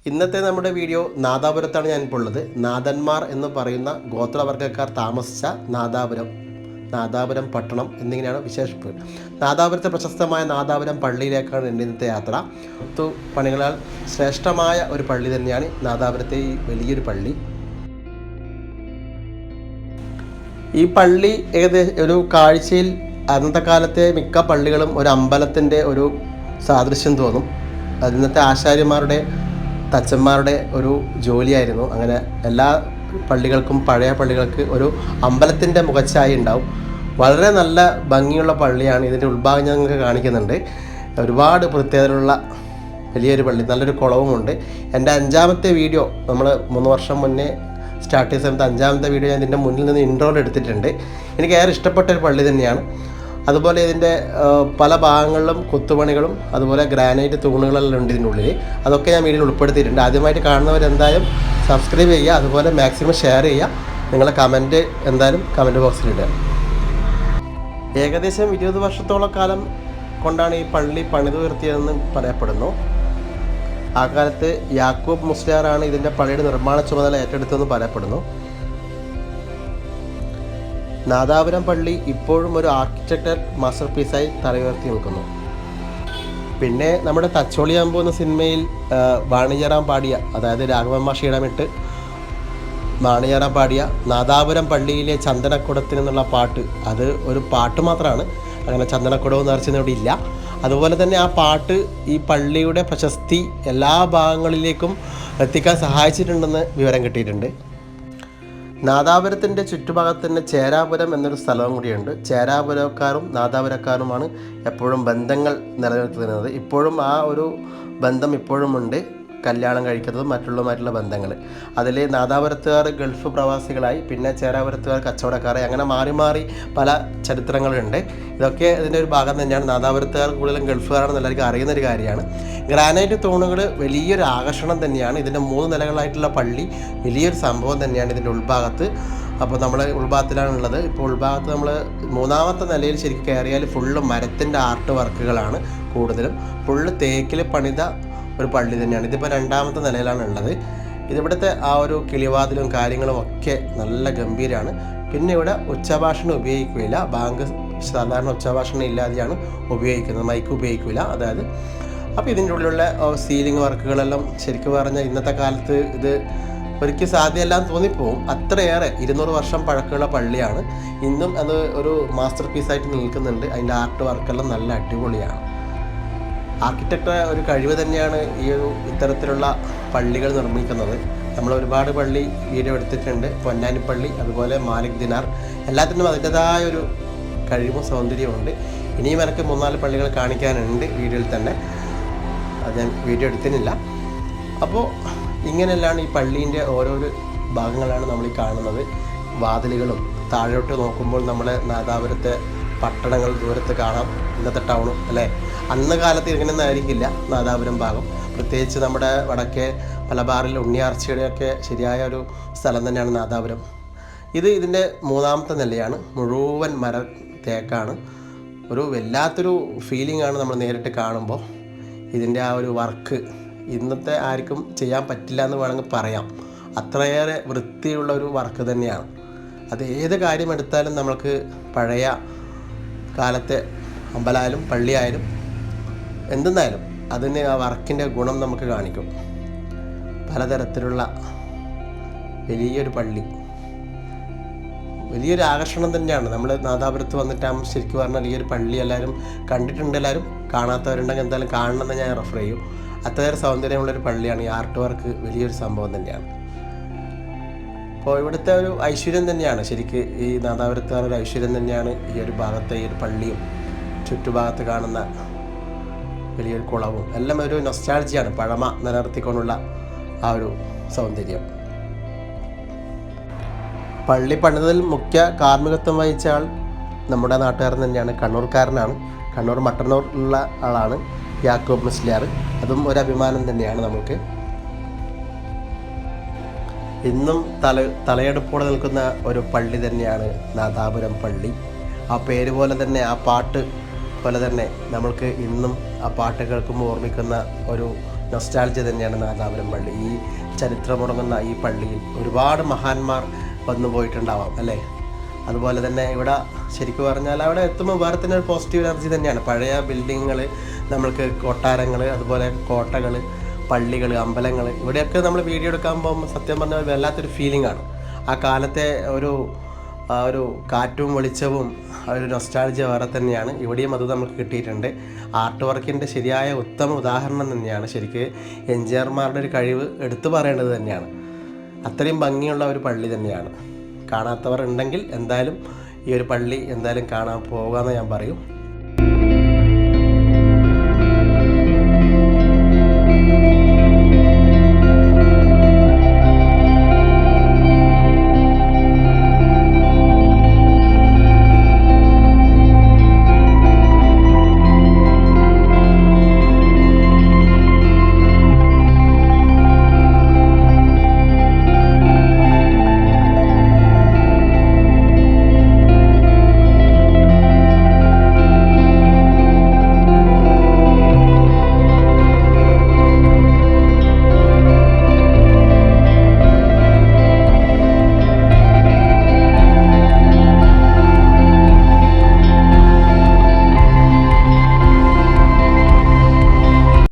ഇന്നത്തെ നമ്മുടെ വീഡിയോ നാദാപുരത്താണ് ഞാനിപ്പോൾ ഉള്ളത്. നാഥന്മാർ എന്ന് പറയുന്ന ഗോത്രവർഗ്ഗക്കാർ താമസിച്ച നാദാപുരം പട്ടണം എന്നിങ്ങനെയാണ് വിശേഷിപ്പ്. നാദാപുരത്തെ പ്രശസ്തമായ നാദാപുരം പള്ളിയിലേക്കാണ് എൻ്റെ ഇന്നത്തെ യാത്ര. പണികളാൽ ശ്രേഷ്ഠമായ ഒരു പള്ളി തന്നെയാണ് നാദാപുരത്തെ ഈ വലിയൊരു പള്ളി. ഈ പള്ളി ഏകദേശം ഒരു കാഴ്ചയിൽ അന്നത്തെ കാലത്തെ മിക്ക പള്ളികളും ഒരു അമ്പലത്തിൻ്റെ ഒരു സാദൃശ്യം തോന്നും. ഇന്നത്തെ ആശാര്യന്മാരുടെ തച്ചന്മാരുടെ ഒരു ജോലിയായിരുന്നു. അങ്ങനെ എല്ലാ പള്ളികൾക്കും പഴയ പള്ളികൾക്ക് ഒരു അമ്പലത്തിൻ്റെ മുഖച്ഛായ ഉണ്ടാവും. വളരെ നല്ല ഭംഗിയുള്ള പള്ളിയാണ്. ഇതിൻ്റെ ഉൾഭാഗം ഞങ്ങൾക്ക് കാണിക്കുന്നുണ്ട്. ഒരുപാട് പ്രത്യേകതയുള്ള വലിയൊരു പള്ളി, നല്ലൊരു കുളവുമുണ്ട്. എൻ്റെ 5ാമത്തെ വീഡിയോ നമ്മൾ 3 വർഷം മുന്നേ സ്റ്റാർട്ട് ചെയ്ത സമയത്ത് 5ാമത്തെ വീഡിയോ ഞാൻ ഇതിൻ്റെ മുന്നിൽ നിന്ന് ഇൻട്രോയിൽ എടുത്തിട്ടുണ്ട്. എനിക്ക് ഏറെ ഇഷ്ടപ്പെട്ട ഒരു പള്ളി തന്നെയാണ്. അതുപോലെ ഇതിൻ്റെ പല ഭാഗങ്ങളിലും കൊത്തുപണികളും അതുപോലെ ഗ്രാനൈറ്റ് തൂണുകളെല്ലാം ഉണ്ട് ഇതിൻ്റെ ഉള്ളിൽ. അതൊക്കെ ഞാൻ വീഡിയോയിൽ ഉൾപ്പെടുത്തിയിട്ടുണ്ട്. ആദ്യമായിട്ട് കാണുന്നവരെന്തായാലും സബ്സ്ക്രൈബ് ചെയ്യുക, അതുപോലെ മാക്സിമം ഷെയർ ചെയ്യുക. നിങ്ങളെ കമൻറ്റ് എന്തായാലും കമൻറ്റ് ബോക്സിൽ ഇടുക. ഏകദേശം 20 വർഷത്തോളം കാലം കൊണ്ടാണ് ഈ പള്ളി പണിതുയർത്തിയതെന്ന് പറയപ്പെടുന്നു. ആ കാലത്ത് യാക്കൂബ് മുസ്ലിയാറാണ് ഇതിൻ്റെ പള്ളിയുടെ നിർമ്മാണ ചുമതല ഏറ്റെടുത്തതെന്ന് പറയപ്പെടുന്നു. നാദാപുരം പള്ളി ഇപ്പോഴും ഒരു ആർക്കിടെക്ചർ മാസ്റ്റർ പീസായി തലയുയർത്തി നിൽക്കുന്നു. പിന്നെ നമ്മുടെ തച്ചോളിയാമ്പൂ എന്ന സിനിമയിൽ വാണിജ്യറാം പാടിയ, അതായത് രാഘവൻ മാഷ് ഇടമിട്ട് വാണിജ്യറാം പാടിയ നാദാപുരം പള്ളിയിലെ ചന്ദനക്കുടത്തിന് എന്നുള്ള പാട്ട്, അത് ഒരു പാട്ട് മാത്രമാണ്. അങ്ങനെ ചന്ദനക്കുടവും നിറച്ചൊന്നും ഇല്ല. അതുപോലെ തന്നെ ആ പാട്ട് ഈ പള്ളിയുടെ പ്രശസ്തി എല്ലാ ഭാഗങ്ങളിലേക്കും എത്തിക്കാൻ സഹായിച്ചിട്ടുണ്ടെന്ന് വിവരം കിട്ടിയിട്ടുണ്ട്. നാദാപുരത്തിൻ്റെ ചുറ്റുഭാഗത്ത് തന്നെ ചേരാപുരം എന്നൊരു സ്ഥലവും കൂടിയുണ്ട്. ചേരാപുരക്കാരും നാദാപുരക്കാരുമാണ് എപ്പോഴും ബന്ധങ്ങൾ നിലനിർത്തുന്നത്. ഇപ്പോഴും ആ ഒരു ബന്ധം ഇപ്പോഴും ഉണ്ട്. കല്യാണം കഴിക്കുന്നതും മറ്റുള്ള ബന്ധങ്ങൾ. അതിൽ നാദാപുരത്തുകാർ ഗൾഫ് പ്രവാസികളായി, പിന്നെ ചേരാപുരത്തുകാർ കച്ചവടക്കാരായി, അങ്ങനെ മാറി മാറി പല ചരിത്രങ്ങളുണ്ട്. ഇതൊക്കെ ഇതിൻ്റെ ഒരു ഭാഗം തന്നെയാണ്. നാദാപുരത്തുകാർ കൂടുതലും ഗൾഫുകാരാണെന്ന് എല്ലാവർക്കും അറിയുന്നൊരു കാര്യമാണ്. ഗ്രാനൈറ്റ് തൂണുകൾ വലിയൊരു ആകർഷണം തന്നെയാണ്. ഇതിൻ്റെ 3 നിലകളായിട്ടുള്ള പള്ളി വലിയൊരു സംഭവം തന്നെയാണ് ഇതിൻ്റെ ഉൾഭാഗത്ത്. അപ്പോൾ നമ്മൾ ഉൾഭാഗത്തിലാണുള്ളത്. ഇപ്പോൾ ഉൾഭാഗത്ത് നമ്മൾ 3ാമത്തെ നിലയിൽ ശരിക്കും കയറിയാൽ ഫുള്ള് മരത്തിൻ്റെ ആർട്ട് വർക്കുകളാണ് കൂടുതലും. ഫുള്ള് തേക്കിൽ പണിത ഒരു പള്ളി തന്നെയാണ്. ഇതിപ്പോൾ 2ാമത്തെ നിലയിലാണ് ഉള്ളത്. ഇതിവിടുത്തെ ആ ഒരു കിളിവാതിലും കാര്യങ്ങളും ഒക്കെ നല്ല ഗംഭീരമാണ്. പിന്നെ ഇവിടെ ഉച്ചഭാഷണം ഉപയോഗിക്കില്ല. ബാങ്ക് സാധാരണ ഉച്ചഭാഷണം ഇല്ലാതെയാണ് ഉപയോഗിക്കുന്നത്, മൈക്ക് ഉപയോഗിക്കില്ല. അതായത് അപ്പോൾ ഇതിൻ്റെ ഉള്ളിലുള്ള സീലിംഗ് വർക്കുകളെല്ലാം ശരിക്കും പറഞ്ഞാൽ ഇന്നത്തെ കാലത്ത് ഇത് ഒരിക്കലും സാധ്യമല്ലാന്ന് തോന്നിപ്പോവും. അത്രയേറെ 200 വർഷം പഴക്കമുള്ള പള്ളിയാണ്. ഇന്നും അത് ഒരു മാസ്റ്റർ പീസായിട്ട് നിൽക്കുന്നുണ്ട്. അതിൻ്റെ ആർട്ട് വർക്കെല്ലാം നല്ല അടിപൊളിയാണ്. ആർക്കിടെക്ചർ ഒരു കഴിവ് തന്നെയാണ് ഈ ഒരു ഇത്തരത്തിലുള്ള പള്ളികൾ നിർമ്മിക്കുന്നത്. നമ്മൾ ഒരുപാട് പള്ളി വീഡിയോ എടുത്തിട്ടുണ്ട്. പൊന്നാനിപ്പള്ളി, അതുപോലെ മാലിക് ദിനാർ, എല്ലാത്തിനും അതിൻ്റെതായ ഒരു കഴിവും സൗന്ദര്യമുണ്ട്. ഇനിയും എനിക്ക് 3-4 പള്ളികൾ കാണിക്കാനുണ്ട് വീഡിയോയിൽ തന്നെ. അത് ഞാൻ വീഡിയോ എടുത്തിട്ടില്ല. അപ്പോൾ ഇങ്ങനെയെല്ലാം ഈ പള്ളീൻ്റെ ഓരോരോ ഭാഗങ്ങളാണ് നമ്മൾ ഈ കാണുന്നത്. വാതിലുകളും താഴോട്ട് നോക്കുമ്പോൾ നമ്മളെ നാദാപുരത്തെ പട്ടണങ്ങൾ ദൂരത്ത് കാണാം. ഇന്നത്തെ ടൗണും അല്ലേ. അന്ന് കാലത്ത് ഇങ്ങനെയൊന്നും ആയിരിക്കില്ല നാദാപുരം ഭാഗം. പ്രത്യേകിച്ച് നമ്മുടെ വടക്കേ മലബാറിൽ ഉണ്ണിയാർച്ചയുടെയൊക്കെ ശരിയായ ഒരു സ്ഥലം തന്നെയാണ് നാദാപുരം. ഇതിൻ്റെ 3ാമത്തെ നിലയാണ്. മുഴുവൻ മര തേക്കാണ്. ഒരു വല്ലാത്തൊരു ഫീലിംഗ് ആണ് നമ്മൾ നേരിട്ട് കാണുമ്പോൾ. ഇതിൻ്റെ ആ ഒരു വർക്ക് ഇന്നത്തെ ആർക്കും ചെയ്യാൻ പറ്റില്ല എന്ന് വേണമെങ്കിൽ പറയാം. അത്രയേറെ വൃത്തിയുള്ള ഒരു വർക്ക് തന്നെയാണ്. അത് ഏത് കാര്യം എടുത്താലും നമ്മൾക്ക് പഴയ കാലത്തെ അമ്പലമായാലും പള്ളിയായാലും എന്തെന്നായാലും അതിന് ആ വർക്കിൻ്റെ ഗുണം നമുക്ക് കാണിക്കും. പലതരത്തിലുള്ള വലിയൊരു പള്ളി, വലിയൊരു ആകർഷണം തന്നെയാണ്. നമ്മൾ നാദാപുരത്ത് വന്നിട്ടാകുമ്പോൾ ശരിക്കും പറഞ്ഞാൽ ഈ ഒരു പള്ളി എല്ലാവരും കണ്ടിട്ടുണ്ട്. എല്ലാവരും കാണാത്തവരുണ്ടെങ്കിൽ എന്തായാലും കാണണമെന്ന് ഞാൻ റെഫർ ചെയ്യും. അത്രയേറെ സൗന്ദര്യമുള്ളൊരു പള്ളിയാണ്. ഈ ആർട്ട് വർക്ക് വലിയൊരു സംഭവം തന്നെയാണ്. അപ്പോൾ ഇവിടുത്തെ ഒരു ഐശ്വര്യം തന്നെയാണ് ശരിക്ക്. ഈ നാദാപുരത്തുകാർ ഒരു ഐശ്വര്യം തന്നെയാണ് ഈ ഒരു ഭാഗത്തെ ഈ ഒരു പള്ളിയും ചുറ്റുഭാഗത്ത് കാണുന്ന വലിയൊരു കുളവും എല്ലാം ഒരു നൊസ്റ്റാൾജിയാണ്. പഴമ നിലനിർത്തിക്കൊണ്ടുള്ള ആ ഒരു സൗന്ദര്യം. പള്ളി പണിതതിൽ മുഖ്യ കാർമ്മികത്വം വഹിച്ച ആൾ നമ്മുടെ നാട്ടുകാരൻ തന്നെയാണ്. കണ്ണൂർക്കാരനാണ്. കണ്ണൂർ മട്ടന്നൂരിലുള്ള ആളാണ് യാക്കൂബ് മുസ്ലിയാർ. അതും ഒരു അഭിമാനം തന്നെയാണ് നമുക്ക്. ഇന്നും തലയെടുപ്പോടെ നിൽക്കുന്ന ഒരു പള്ളി തന്നെയാണ് നാദാപുരം പള്ളി. ആ പേര് പോലെ തന്നെ, ആ പാട്ട് പോലെ തന്നെ നമ്മൾക്ക് ഇന്നും ആ പാട്ട് കേൾക്കുമ്പോൾ ഓർമ്മിക്കുന്ന ഒരു നൊസ്റ്റാൾജിയ തന്നെയാണ് നാദാപുരം പള്ളി. ഈ ചരിത്രമുറങ്ങുന്ന ഈ പള്ളിയിൽ ഒരുപാട് മഹാന്മാർ വന്നു പോയിട്ടുണ്ടാവാം അല്ലേ. അതുപോലെ തന്നെ ഇവിടെ ശരിക്കും പറഞ്ഞാൽ അവിടെ എത്തുമ്പോൾ വേറെ തന്നെ ഒരു പോസിറ്റീവ് എനർജി തന്നെയാണ്. പഴയ ബിൽഡിങ്ങുകൾ, നമ്മൾക്ക് കൊട്ടാരങ്ങൾ, അതുപോലെ കോട്ടകൾ, പള്ളികൾ, അമ്പലങ്ങൾ, ഇവിടെയൊക്കെ നമ്മൾ വീഡിയോ എടുക്കാൻ പോകുമ്പോൾ സത്യം പറഞ്ഞാൽ വല്ലാത്തൊരു ഫീലിംഗ് ആണ്. ആ കാലത്തെ ഒരു കാറ്റും വെളിച്ചവും ഒരു നൊസ്റ്റാൾജിയ വേറെ തന്നെയാണ്. ഇവിടെയും അത് നമുക്ക് കിട്ടിയിട്ടുണ്ട്. ആർട്ട് വർക്കിൻ്റെ ശരിയായ ഉത്തമ ഉദാഹരണം തന്നെയാണ്. ശരിക്ക് എഞ്ചിനീയർമാരുടെ ഒരു കഴിവ് എടുത്തു പറയേണ്ടത് തന്നെയാണ്. അത്രയും ഭംഗിയുള്ള ഒരു പള്ളി തന്നെയാണ്. കാണാത്തവർ ഉണ്ടെങ്കിൽ എന്തായാലും ഈ ഒരു പള്ളി എന്തായാലും കാണാൻ പോകാമെന്ന് ഞാൻ പറയും.